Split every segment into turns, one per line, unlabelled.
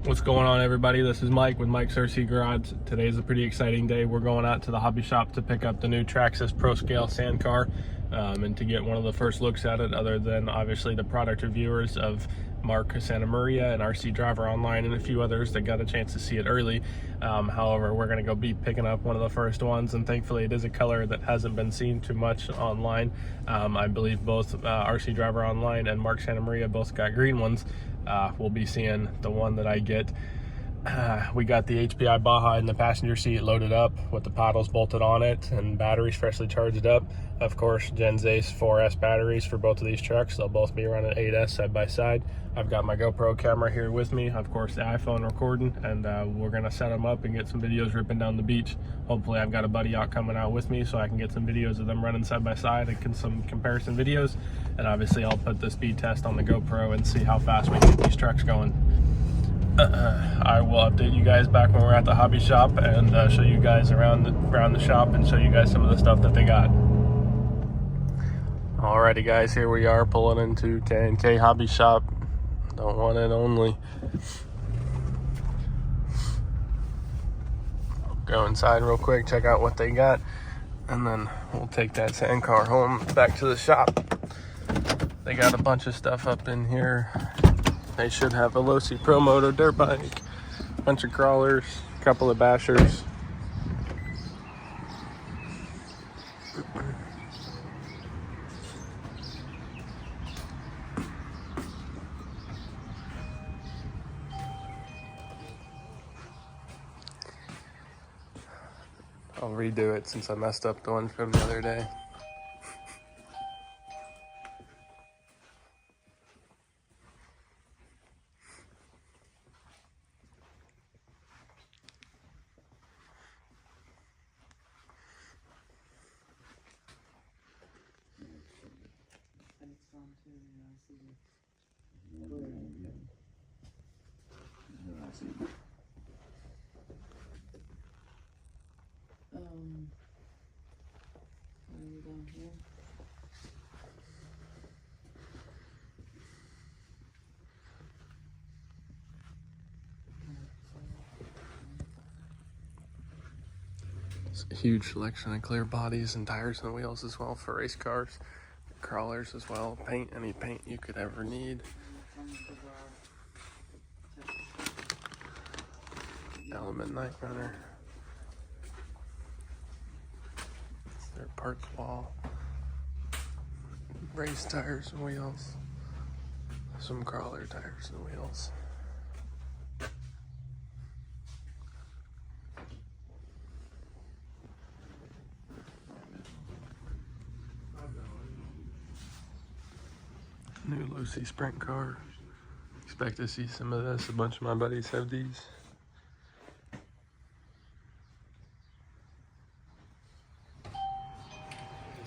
What's going on, everybody? This is Mike with Mike's RC Garage. Today is a pretty exciting day. We're going out to the hobby shop to pick up the new Traxxas Pro Scale sand car and to get one of the first looks at it, other than obviously the product reviewers of Mark Santa Maria and RC Driver Online and a few others that got a chance to see it early. However, we're going to go be picking up one of the first ones, and thankfully it is a color that hasn't been seen too much online. I believe both RC Driver Online and Mark Santa Maria both got green ones. We'll be seeing the one that I get. We got the HPI Baja in the passenger seat loaded up with the paddles bolted on it and batteries freshly charged up. Of course, Gen Ace 4S batteries for both of these trucks. They'll both be running 8S side by side. I've got my GoPro camera here with me, of course the iPhone recording, and we're gonna set them up and get some videos ripping down the beach. Hopefully I've got a buddy out coming out with me so I can get some videos of them running side by side and some comparison videos. And obviously I'll put the speed test on the GoPro and see how fast we can get these trucks going. I will update you guys back when we're at the hobby shop and show you guys around the shop and show you guys some of the stuff that they got. Alrighty guys, here we are pulling into K&K Hobby Shop. Don't want it only. Go inside real quick, check out what they got, and then we'll take that sand car home back to the shop. They got a bunch of stuff up in here. They should have a Losi Pro Moto dirt bike, a bunch of crawlers, a couple of bashers. I'll redo it since I messed up the one from the other day.
Down here.
It's a huge selection of clear bodies and tires and wheels as well for race cars, crawlers as well, paint, any paint you could ever need. Element Night Runner. Their parts wall, race tires and wheels, some crawler tires and wheels. New Losi sprint car. Expect to see some of this. A bunch of my buddies have these.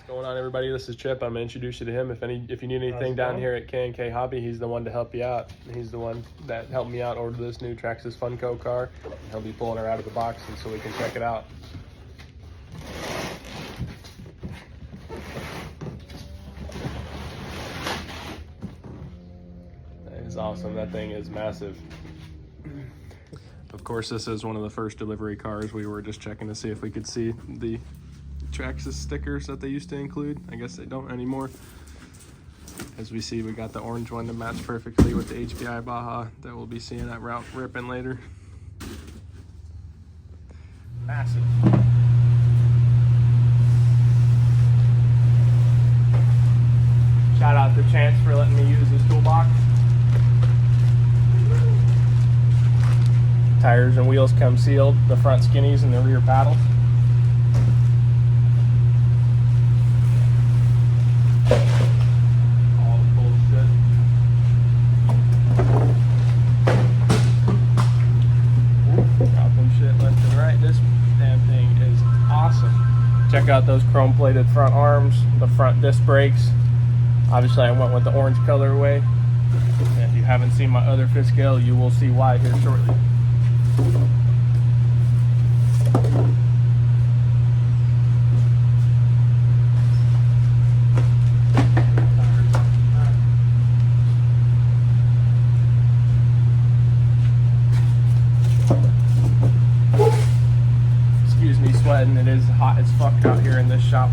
Going on, everybody? This is Chip. I'm gonna introduce you to him. If you need anything down here at K&K Hobby, he's the one to help you out. He's the one that helped me out order this new Traxxas Funco car. He'll be pulling her out of the box and so we can check it out. That is awesome. That thing is massive. Of course, this is one of the first delivery cars. We were just checking to see if we could see the Traxxas stickers that they used to include. I guess they don't anymore. As we see, we got the orange one to match perfectly with the HPI Baja that we'll be seeing at Route Ripping later. Massive. Shout out to Chance for letting me use his toolbox. Tires and wheels come sealed, the front skinnies and the rear paddles. Check out those chrome plated front arms, the front disc brakes. Obviously I went with the orange colorway. And if you haven't seen my other fifth scale, you will see why here shortly. Excuse me sweating, it is hot as fuck out here in this shop.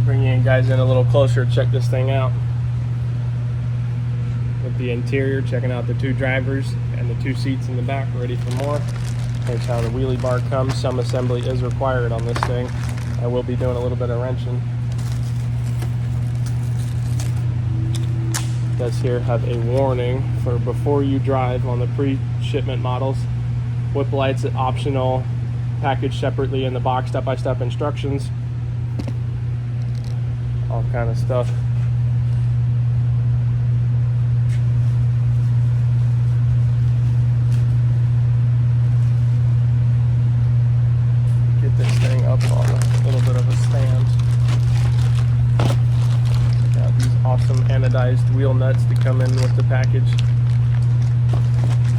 Bring you guys in a little closer, check this thing out. With the interior, checking out the two drivers and the two seats in the back, ready for more. Here's how the wheelie bar comes. Some assembly is required on this thing. I will be doing a little bit of wrenching. It does here have a warning for before you drive on the pre-shipment models. Whip lights optional, packaged separately in the box, step-by-step instructions. All kind of stuff. Get this thing up on a little bit of a stand. Check out these awesome anodized wheel nuts that come in with the package.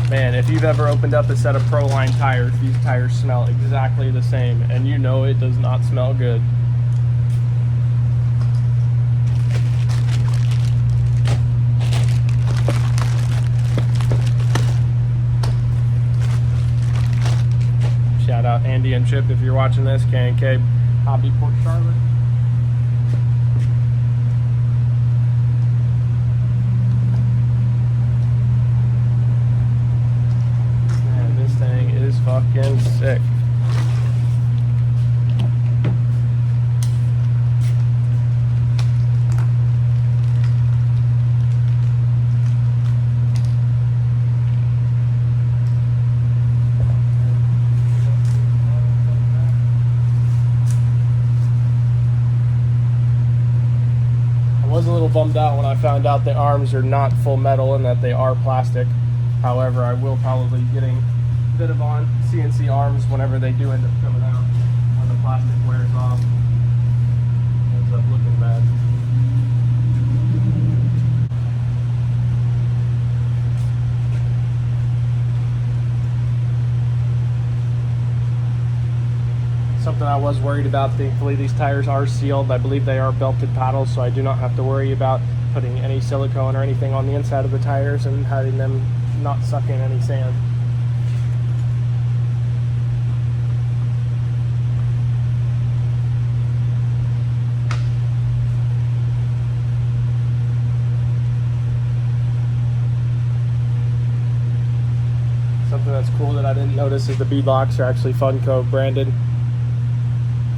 Man, if you've ever opened up a set of Proline tires, these tires smell exactly the same, and you know it does not smell good. Shout out Andy and Chip if you're watching this, K&K Hobby Port Charlotte. Man, this thing is fucking sick. I was a little bummed out when I found out the arms are not full metal and that they are plastic. However, I will probably be getting a bit of on CNC arms whenever they do end up coming out, when the plastic wears off. Ends up looking bad. Something I was worried about, thankfully these tires are sealed. I believe they are belted paddles, so I do not have to worry about putting any silicone or anything on the inside of the tires and having them not suck in any sand. Something that's cool that I didn't notice is the bead locks are actually Funko branded,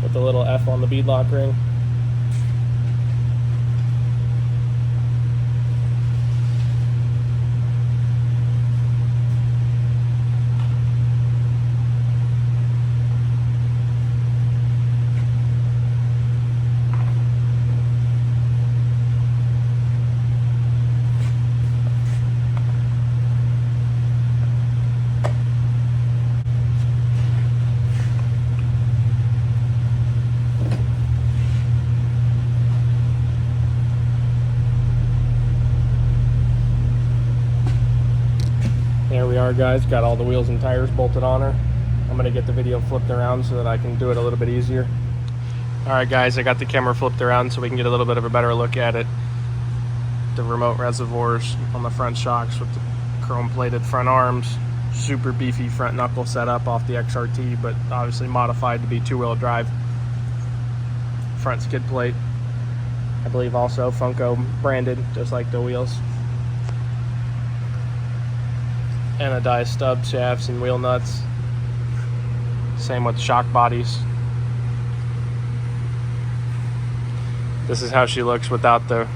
with the little F on the bead lock ring. There we are, guys, got all the wheels and tires bolted on her. I'm gonna get the video flipped around so that I can do it a little bit easier. All right, guys, I got the camera flipped around so we can get a little bit of a better look at it. The remote reservoirs on the front shocks with the chrome plated front arms. Super beefy front knuckle setup off the XRT, but obviously modified to be two-wheel drive. Front skid plate, I believe also Funko branded, just like the wheels. Anodized stub shafts and wheel nuts. Same with shock bodies. This is how she looks without the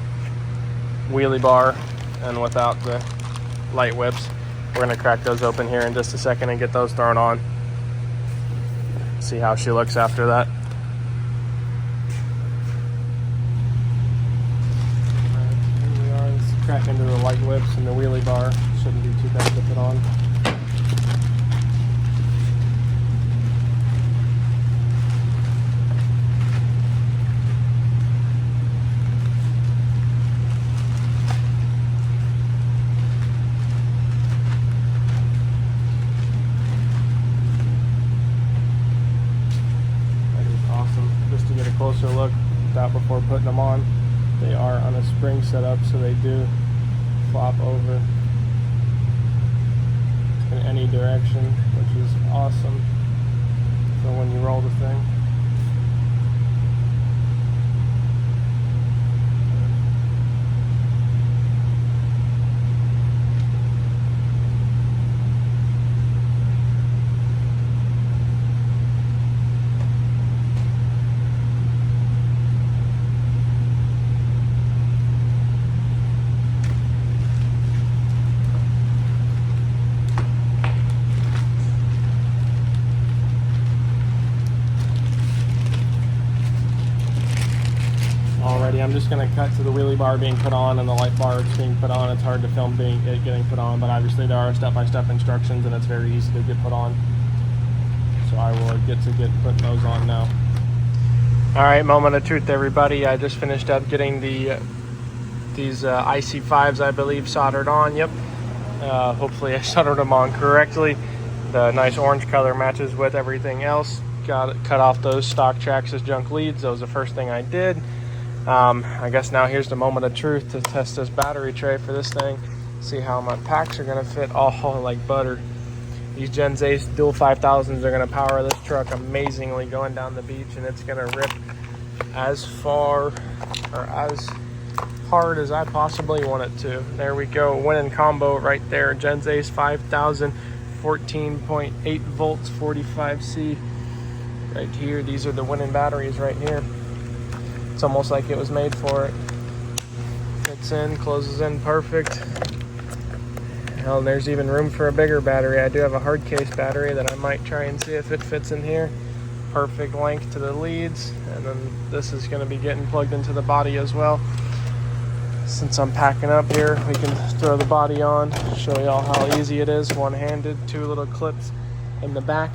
wheelie bar and without the light whips. We're gonna crack those open here in just a second and get those thrown on. See how she looks after that. Here we are. Let's crack into the light whips and the wheelie bar. Shouldn't be too bad to put on. closer look at that before putting them on. They are on a spring setup, so they do flop over in any direction, which is awesome for when you roll the thing. Alrighty, I'm just going to cut to the wheelie bar being put on and the light bar being put on. It's hard to film it getting put on, but obviously there are step-by-step instructions and it's very easy to get put on. So I will get putting those on now. Alright, moment of truth everybody. I just finished up getting these IC5s, I believe, soldered on. Yep. Hopefully I soldered them on correctly. The nice orange color matches with everything else. Got it, cut off those stock Traxxas junk leads. That was the first thing I did. I guess now here's the moment of truth to test this battery tray for this thing. See how my packs are gonna fit. Oh, like butter. These Gen Ace dual 5000s are gonna power this truck amazingly going down the beach, and it's gonna rip as far or as hard as I possibly want it to. There we go, winning combo right there. Gen Ace 5000, 14.8 volts, 45C right here. These are the winning batteries right here. It's almost like it was made for it. Fits in, closes in perfect. Hell, and there's even room for a bigger battery. I do have a hard case battery that I might try and see if it fits in here. Perfect length to the leads, and then this is going to be getting plugged into the body as well. Since I'm packing up here, we can throw the body on, show y'all how easy it is, one-handed. Two little clips in the back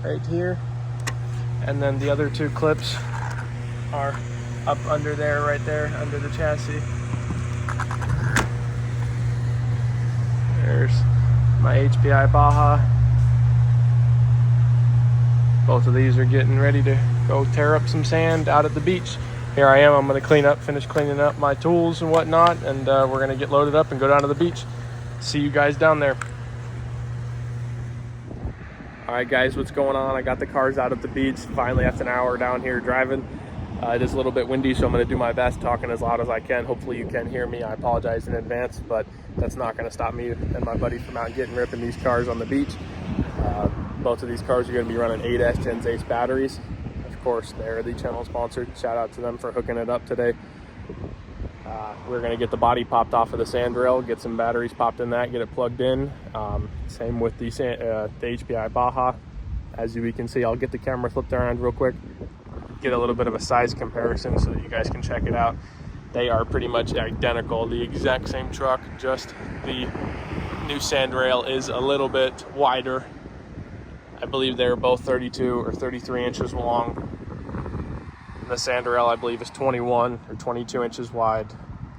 right here, and then the other two clips are up under there, right there, under the chassis. There's my HPI Baja. Both of these are getting ready to go tear up some sand out at the beach. Here I am, I'm gonna finish cleaning up my tools and whatnot, and we're gonna get loaded up and go down to the beach. See you guys down there. All right guys, what's going on? I got the cars out at the beach, finally after an hour down here driving. It is a little bit windy, so I'm going to do my best talking as loud as I can. Hopefully you can hear me. I apologize in advance, but that's not going to stop me and my buddy from out getting ripping these cars on the beach. Both of these cars are going to be running 8S Gen Ace batteries. Of course, they're the channel sponsored. Shout out to them for hooking it up today. We're going to get the body popped off of the sand rail, get some batteries popped in that, get it plugged in. Same with the HPI Baja. As you can see, I'll get the camera flipped around real quick, get a little bit of a size comparison so that you guys can check it out. They are pretty much identical, the exact same truck, just the new sand rail is a little bit wider. I believe they're both 32 or 33 inches long. The sand rail, I believe, is 21 or 22 inches wide.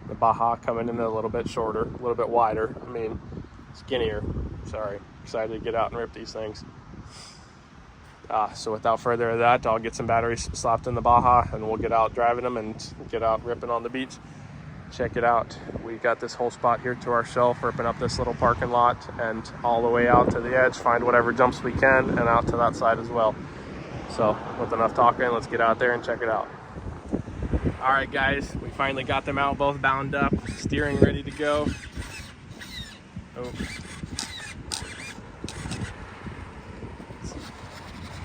The Baja coming in a little bit shorter, a little bit wider. I mean, skinnier. Sorry, excited to get out and rip these things. So without further ado, I'll get some batteries slapped in the Baja and we'll get out driving them and get out ripping on the beach. Check it out. We got this whole spot here to ourselves, ripping up this little parking lot and all the way out to the edge, find whatever jumps we can and out to that side as well. So with enough talking, let's get out there and check it out. All right guys, we finally got them out, both bound up, steering ready to go. Oh.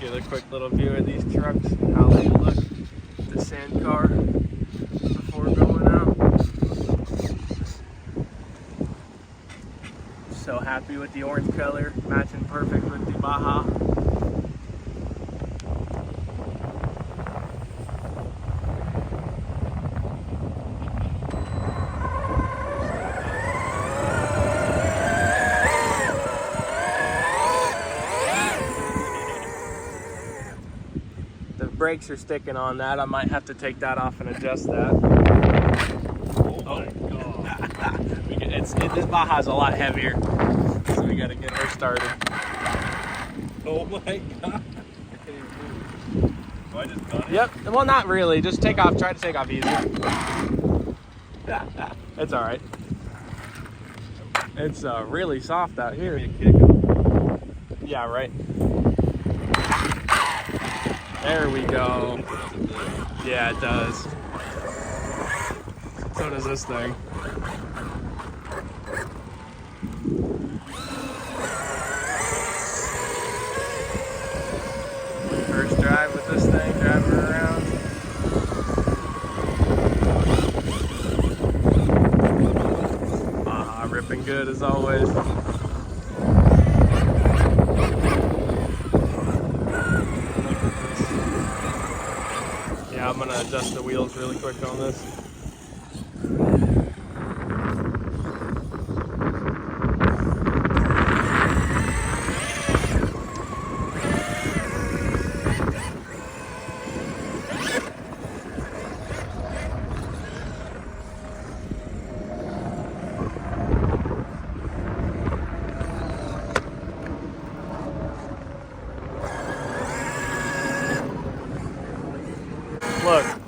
Get a quick little view of these trucks and how they look, the sand car before going out. So happy with the orange color, matching perfect with the Baja. Brakes are sticking on that. I might have to take that off and adjust that. Oh my god. This Baja's a lot heavier, so we gotta get her started.
Oh my god. I just got it?
Yep. Well, not really. Just take off. Try to take off easy. It's all right. It's really soft out here. Yeah, right. There we go. Yeah, it does. So does this thing. First drive with this thing, driving around. Baja ripping good as always. Yeah, I'm gonna adjust the wheels really quick on this.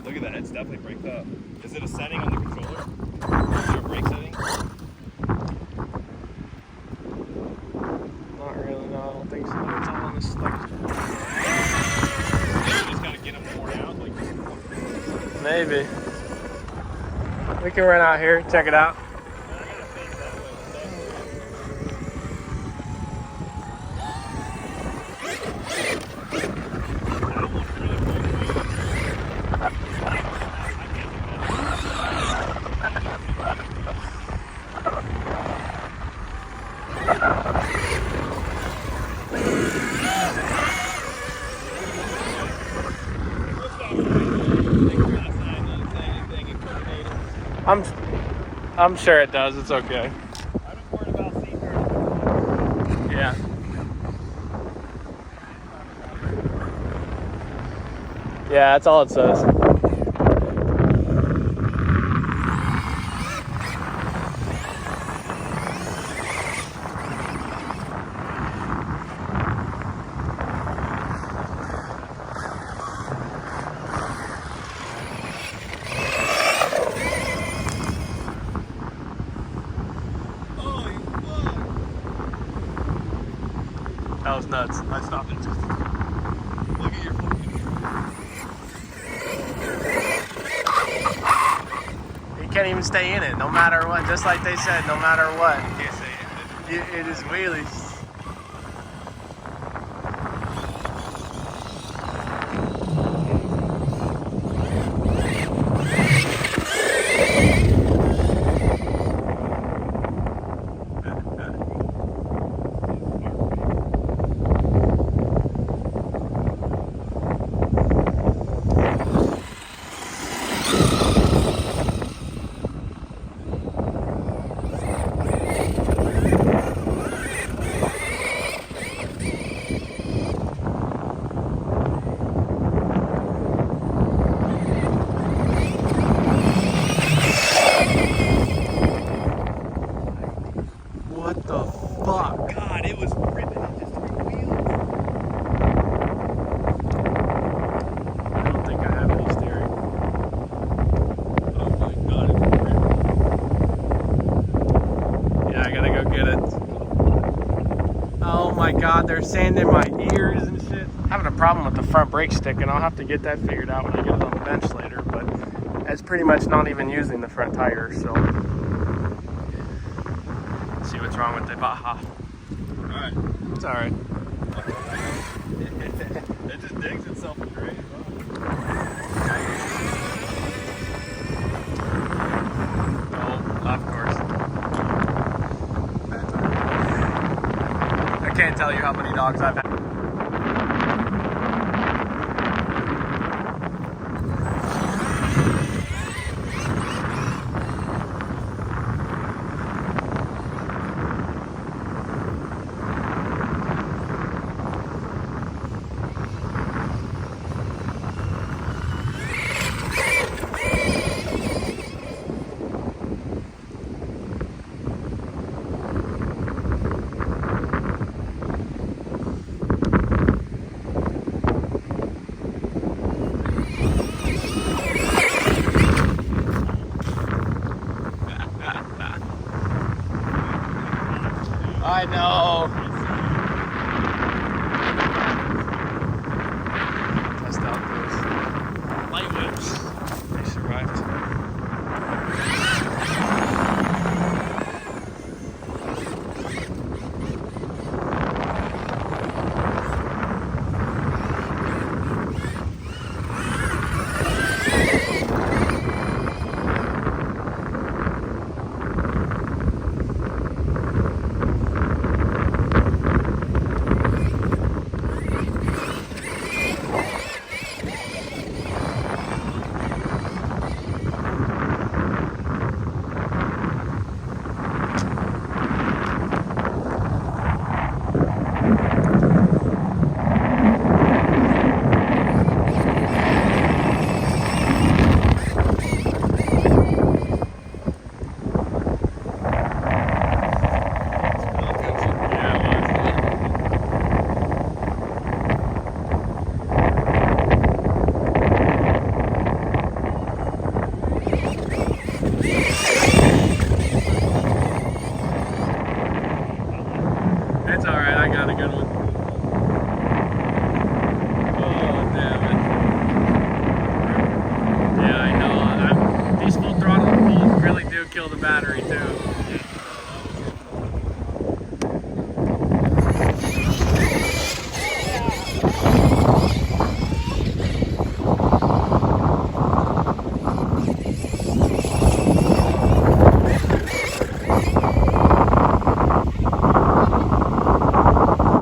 Look at that, it's definitely braked up. Is it a setting on the controller? Is it a brake setting?
Not really, no, I don't think so. It's all on this, like...
You just gotta get them worn out, like...
Maybe. We can run out here, check it out. I'm sure it does. It's okay.
I'm just worried about seat
Yeah. Yeah, that's all it says. That was nuts.
I stopped it just... Look at your fucking...
You can't even stay in it, no matter what. Just like they said, no matter what.
You can't say it.
It is wheelies. What the fuck?
God, it was ripping out just 3 wheels.
I don't think I have any steering.
Oh my god, it's ripping.
Yeah, I gotta go get it. Oh my god, they're sanding my ears and shit. I'm having a problem with the front brake stick, and I'll have to get that figured out when I get it on the bench later, but it's pretty much not even using the front tire, so. See what's wrong with the Baja.
Alright.
It's alright.
It just digs itself a grave.
Oh, of course. I can't tell you how many dogs I've had.